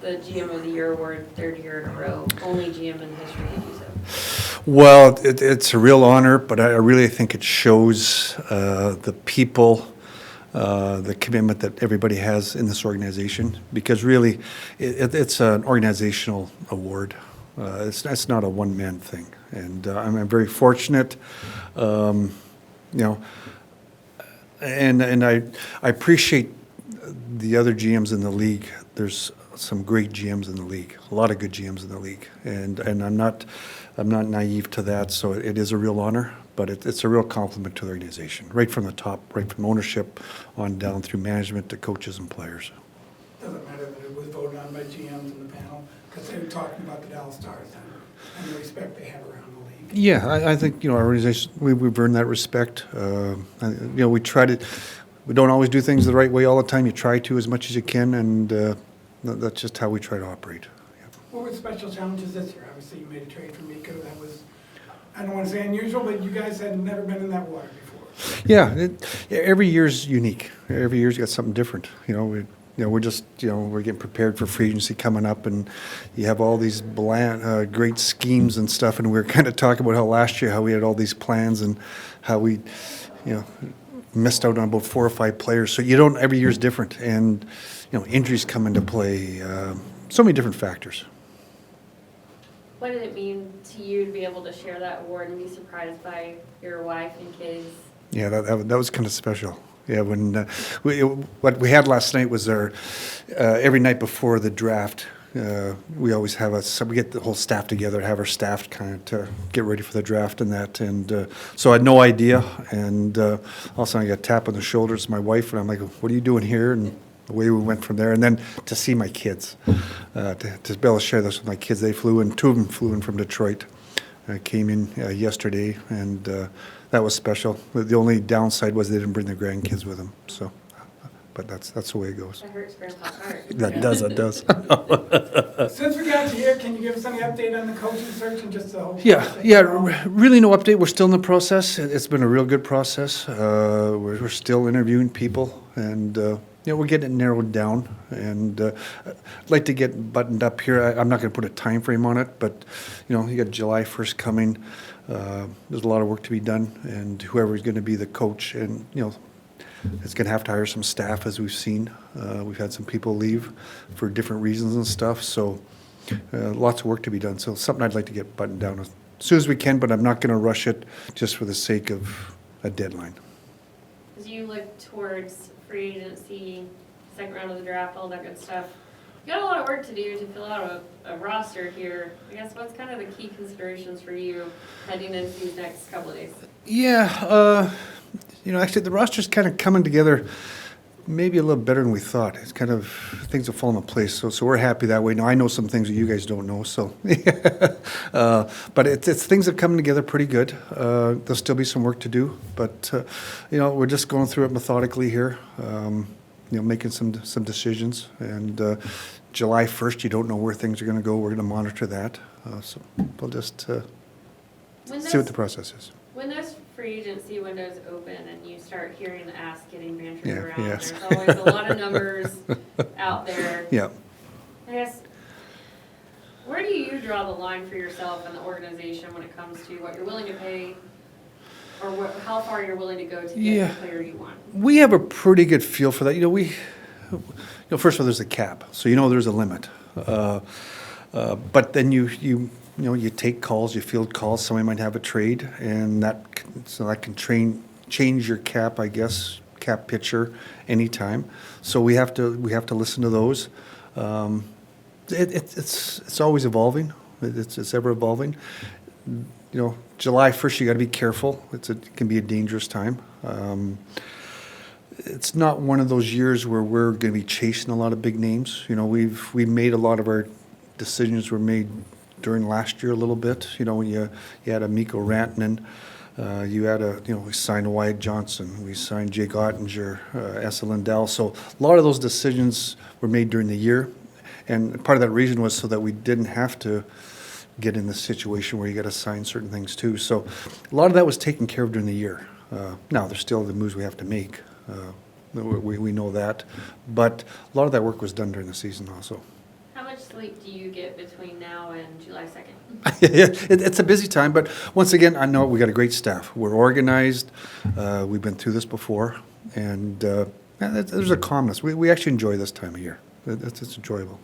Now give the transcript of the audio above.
the GM of the Year award 3rd year in a row. Only GM in history to do so. Well, it's a real honor, but I really think it shows the people, the commitment that everybody has in this organization, because really it's an organizational award. It's not a one-man thing, and I'm very fortunate, you know, and I appreciate the other GMs in the league. There's some great GMs in the league, a lot of good GMs in the league, and I'm not naive to that. So it is a real honor, but it's a real compliment to the organization, right from the top, right from ownership on down through management to coaches and players. Doesn't matter that it was voted on by GMs in the panel, because they were talking about the Dallas Stars and the respect they have around the league. Yeah, I think, you know, our organization, we've earned that respect. You know, we don't always do things the right way all the time. You try to as much as you can, and that's just how we try to operate. What were the special challenges this year? Obviously, you made a trade for Mika. That was, I don't want to say unusual, but you guys had never been in that water before. Yeah, every year's unique. Every year's got something different. You know, we're just, you know, we're getting prepared for free agency coming up, and you have all these great schemes and stuff. And we were kind of talking about how last year, how we had all these plans and how we, you know, missed out on about 4 or 5 players. So every year's different, and you know, injuries come into play. So many different factors. What did it mean to you to be able to share that award and be surprised by your wife and kids? Yeah, that was kind of special. Yeah, when what we had last night was our every night before the draft. We always have we get the whole staff together, have our staff kind of to get ready for the draft and that. And so I had no idea. And all of a sudden I got a tap on the shoulders, my wife, and I'm like, "What are you doing here?" And away we went from there. And then to see my kids, to be able to share this with my kids, they flew in. 2 of them flew in from Detroit. Came in yesterday, and that was special. The only downside was they didn't bring their grandkids with them. So, but that's the way it goes. That hurts Grandpa's heart. That does. Since we got you here, can you give us any update on the coaching search and just the whole Yeah, really no update. We're still in the process. It's been a real good process. We're still interviewing people, and you know, we're getting it narrowed down. And I'd like to get buttoned up here. I'm not going to put a time frame on it, but you know, you got July 1st coming. There's a lot of work to be done, and whoever is going to be the coach, and you know, it's going to have to hire some staff, as we've seen. We've had some people leave for different reasons and stuff, so lots of work to be done. So something I'd like to get buttoned down as soon as we can, but I'm not going to rush it just for the sake of a deadline. As you look towards free agency, second round of the draft, all that good stuff, you got a lot of work to do to fill out a roster here. I guess what's kind of the key considerations for you heading into these next couple of days? Yeah, you know, actually the roster's kind of coming together maybe a little better than we thought. It's kind of, things have fallen in place, so we're happy that way. Now, I know some things that you guys don't know, so. But it's things that come together pretty good. There'll still be some work to do, but, you know, we're just going through it methodically here, you know, making some decisions. And July 1st, you don't know where things are going to go. We're going to monitor that. So we'll just see what the process is. When those free agency windows open and you start hearing the ask getting bantered Yeah, around, yes. there's always a lot of numbers out there. Yeah. I guess, where do you draw the line for yourself and the organization when it comes to what you're willing to pay, or how far you're willing to go to get the player you want? We have a pretty good feel for that. You know, first of all, there's a cap, so you know there's a limit. But then you take calls, you field calls. Somebody might have a trade, and that can change your cap, I guess, cap picture anytime. So we have to listen to those. It's always evolving. It's ever evolving. You know, July 1st, you got to be careful. It can be a dangerous time. It's not one of those years where we're going to be chasing a lot of big names. You know, we've made a lot of our decisions were made during last year a little bit. You know, when you had a Mikko Rantanen, we signed Wyatt Johnson, we signed Jake Ottinger, Esa Lindell. So a lot of those decisions were made during the year, and part of that reason was so that we didn't have to get in this situation where you got to sign certain things too. So a lot of that was taken care of during the year. Now there's still the moves we have to make. We know that, but a lot of that work was done during the season also. How much sleep do you get between now and July 2nd? It's a busy time, but once again, I know we got a great staff. We're organized. We've been through this before, and there's a calmness. We actually enjoy this time of year. It's enjoyable.